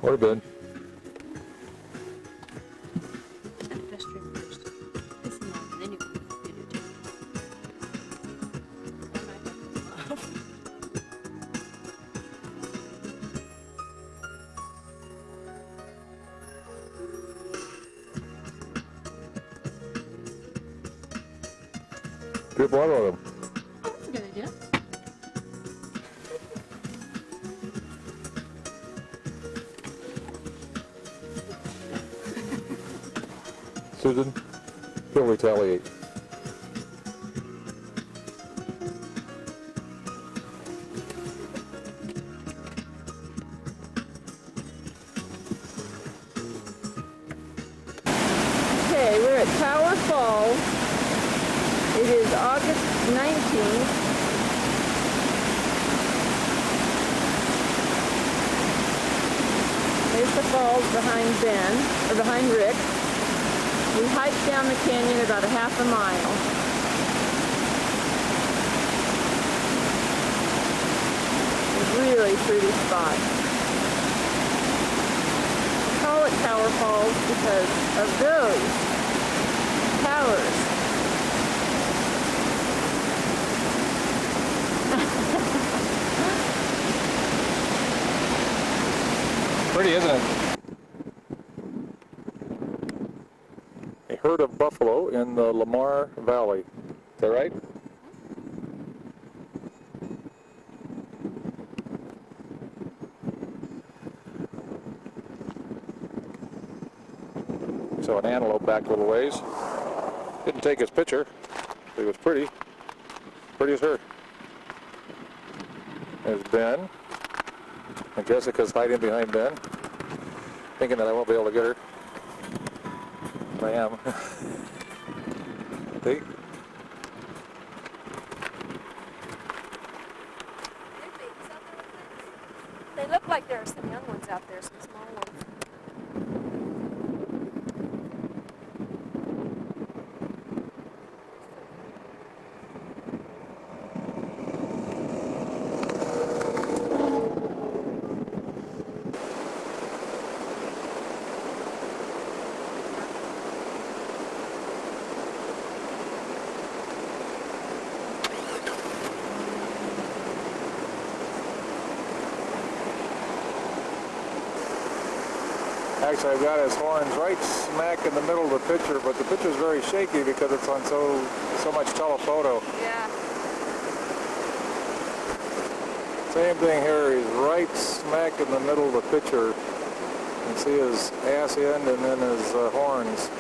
Or Ben. Drip water on them. That's a good idea. Susan, he'll retaliate. Okay, we're at Tower Falls. It is August 19th. There's the falls behind Ben, or behind Rick. We hiked down the canyon about a half a mile. Really pretty spot. Call it Tower Falls because of those towers. Pretty, isn't it? A herd of buffalo in the Lamar Valley. Is that right? So an antelope back a little ways. Didn't take his picture. But he was pretty. Pretty as her. There's Ben. And Jessica's hiding behind Ben, thinking that I won't be able to get her. But I am. See? They look like there are some young ones out there, some small ones. Actually, I've got his horns right smack in the middle of the picture, but the picture's very shaky because it's on so much telephoto. Yeah. Same thing here, he's right smack in the middle of the picture. You can see his ass end and then his horns.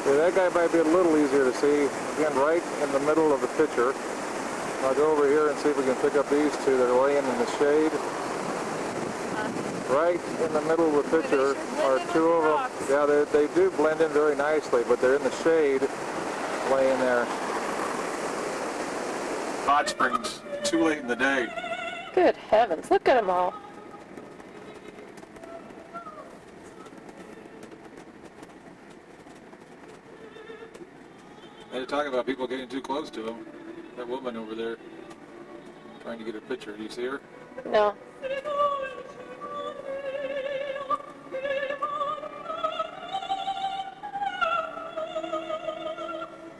Yeah, that guy might be a little easier to see. Again, right in the middle of the picture. I'll go over here and see if we can pick up these two that are laying in the shade. Right in the middle of the picture are two of them. Yeah, they do blend in very nicely, but they're in the shade laying there. Hot Springs, too late in the day. Good heavens, look at them all. They're talking about people getting too close to him. That woman over there trying to get a picture. Do you see her? No.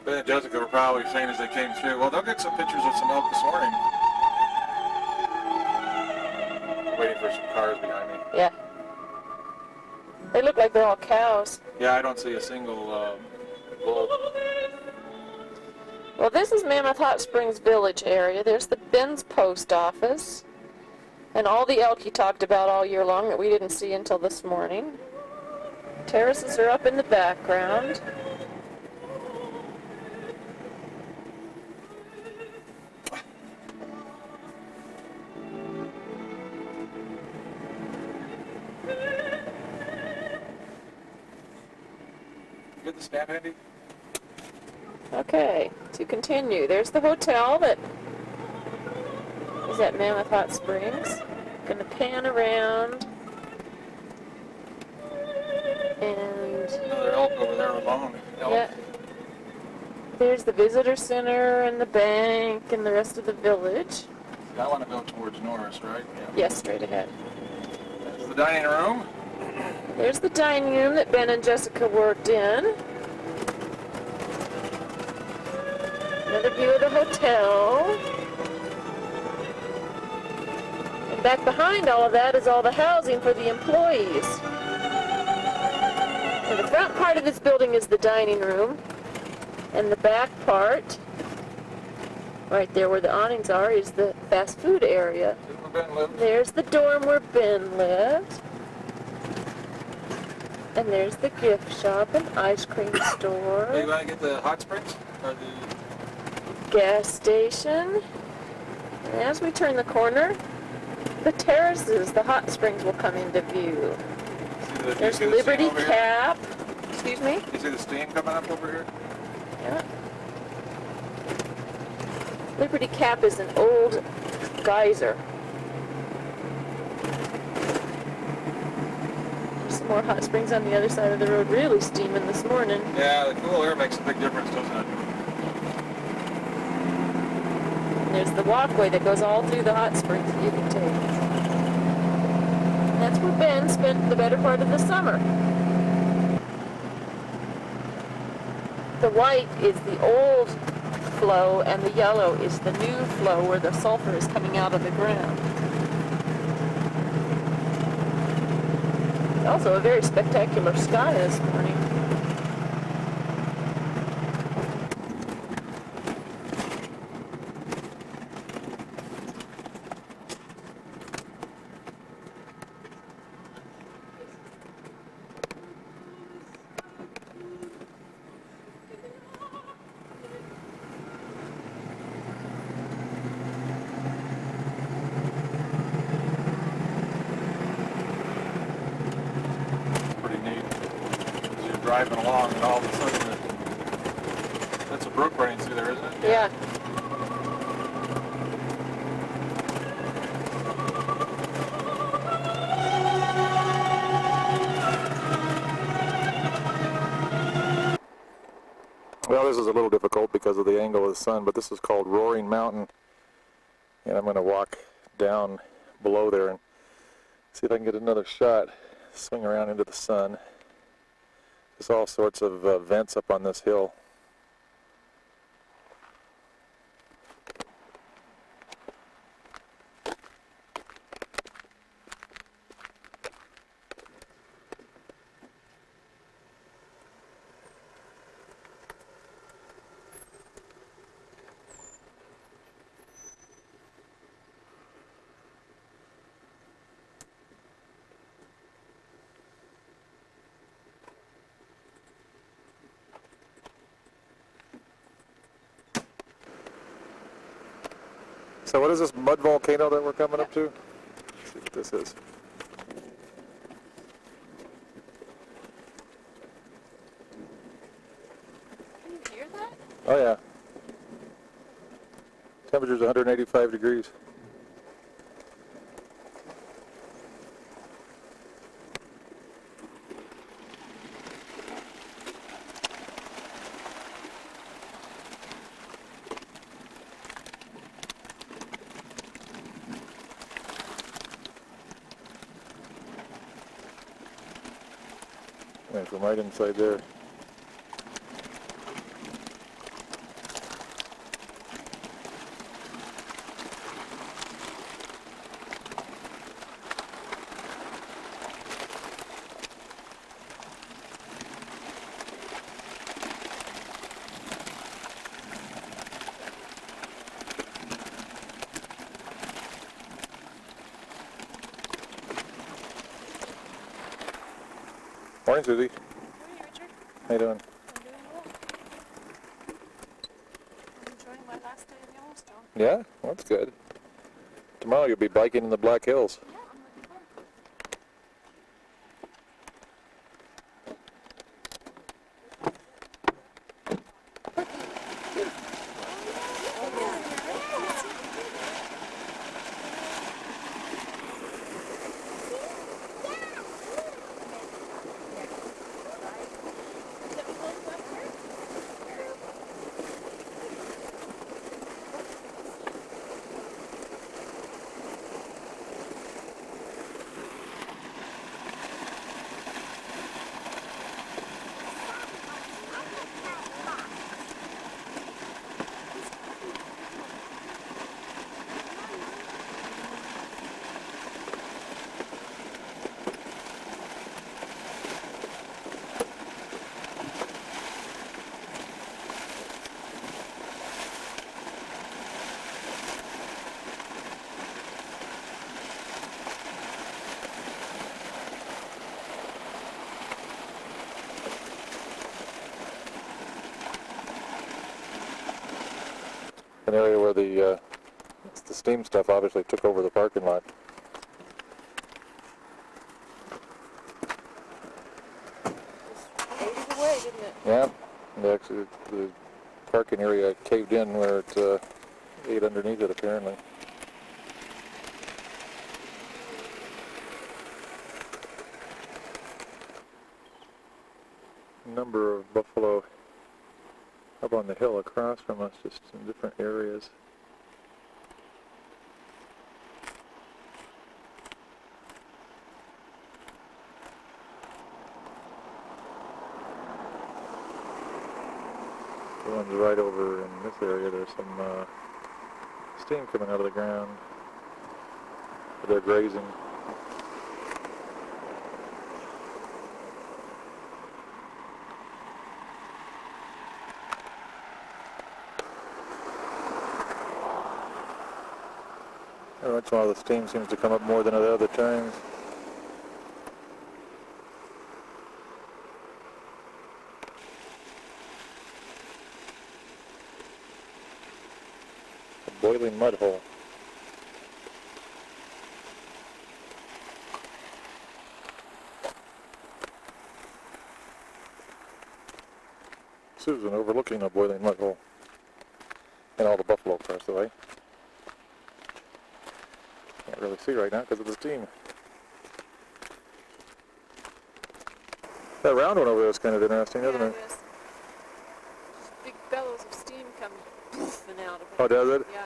Ben and Jessica were probably saying as they came through, well, they'll get some pictures of some elk this morning. Waiting for some cars behind me. Yeah. They look like they're all cows. Yeah, I don't see a single bull. Well, this is Mammoth Hot Springs Village area. There's the Ben's post office. And all the elk he talked about all year long that we didn't see until this morning. Terraces are up in the background. Get the stand handy? Okay, to continue. There's the hotel that is at Mammoth Hot Springs. Gonna pan around. And Another elk over there alone. Elk. yeah, there's the visitor center and the bank and the rest of the village. I want to go towards Norris, right? Yeah. Yes, straight ahead. There's the dining room. There's the dining room that Ben and Jessica worked in. Another view of the hotel. And back behind all of that is all the housing for the employees. Now, the front part of this building is the dining room, and the back part, right there where the awnings are, is the fast food area. This is where Ben lives. There's the dorm where Ben lived. And there's the gift shop and ice cream Hey, you store, want to get the hot springs? Or the... gas station. And as we turn the corner, the terraces, the hot springs will come into view. There's Liberty Cap. Excuse me? You see the steam coming up over here? Yeah. Liberty Cap is an old geyser. Some more hot springs on the other side of the road, really steaming this morning. Yeah, the cool air makes a big difference, doesn't it? And there's the walkway that goes all through the hot springs that you can take. And that's where Ben spent the better part of the summer. The white is the old flow and the yellow is the new flow where the sulfur is coming out of the ground. Also a very spectacular sky this morning. Pretty neat. As you're driving along and all of a sudden that's a brook running through there, isn't it? Yeah. Well, this is a little difficult because of the angle of the sun, but this is called Roaring Mountain. And I'm going to walk down below there and see if I can get another shot. Swing around into the sun. There's all sorts of vents up on this hill. So what is this mud volcano that we're coming up to? Let's see what this is. Can you hear that? Oh yeah. Temperature's 185 degrees. Went from right inside there. Morning, Susie. Hey, Richard. How you doing? I'm doing well. I'm enjoying my last day in Yellowstone. Yeah? Well, that's good. Tomorrow you'll be biking in the Black Hills. Yeah, I'm looking forward to it. an area where the steam stuff obviously took over the parking lot. Ate it away, didn't it? Yeah, and actually the parking area caved in where it ate underneath it apparently. Number of buffalo up on the hill across from us, just in different areas. The ones right over in this area, there's some steam coming out of the ground. They're grazing. Every once in a while the steam seems to come up more than at other times. A boiling mud hole. Susan overlooking a boiling mud hole. And all the buffalo across the way. Can't really see right now because of the steam. That round one over there is kind of interesting, isn't it? Just big bellows of steam come poofing out of it. Oh, does it? Yeah.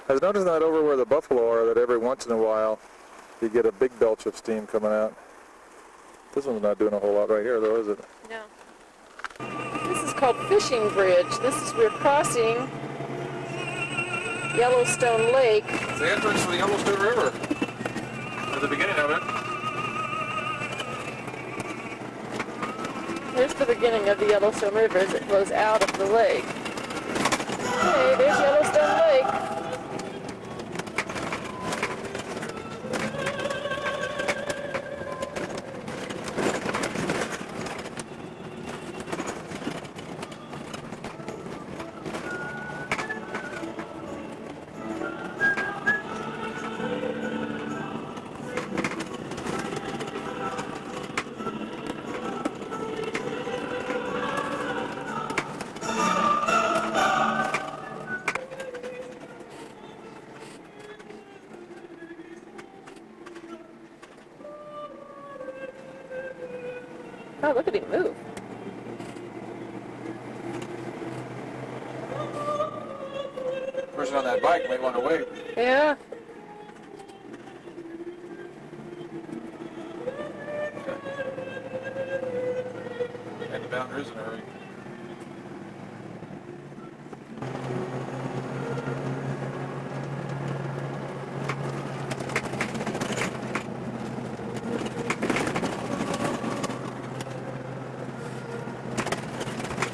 I was noticing that over where the buffalo are, that every once in a while you get a big belch of steam coming out. This one's not doing a whole lot right here, though, is it? No. This is called Fishing Bridge. We're crossing Yellowstone Lake. It's the entrance to the Yellowstone River. At the beginning of it. Here's the beginning of the Yellowstone River as it flows out of the lake. Hey, there's Yellowstone Lake. Oh, look at him move. Person on that bike might want to wait. Yeah. And the boundaries in a hurry.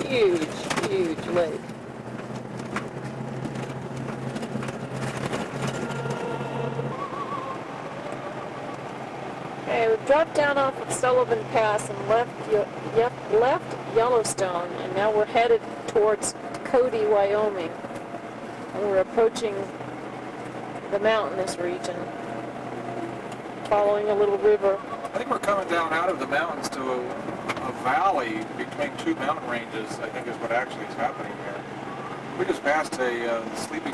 Huge, huge lake. Okay, we've dropped down off of Sullivan Pass and left Yellowstone, and now we're headed towards Cody, Wyoming. And we're approaching the mountainous region, following a little river. I think we're coming down out of the mountains to a valley between two mountain ranges, I think is what actually is happening here. We just passed a sleeping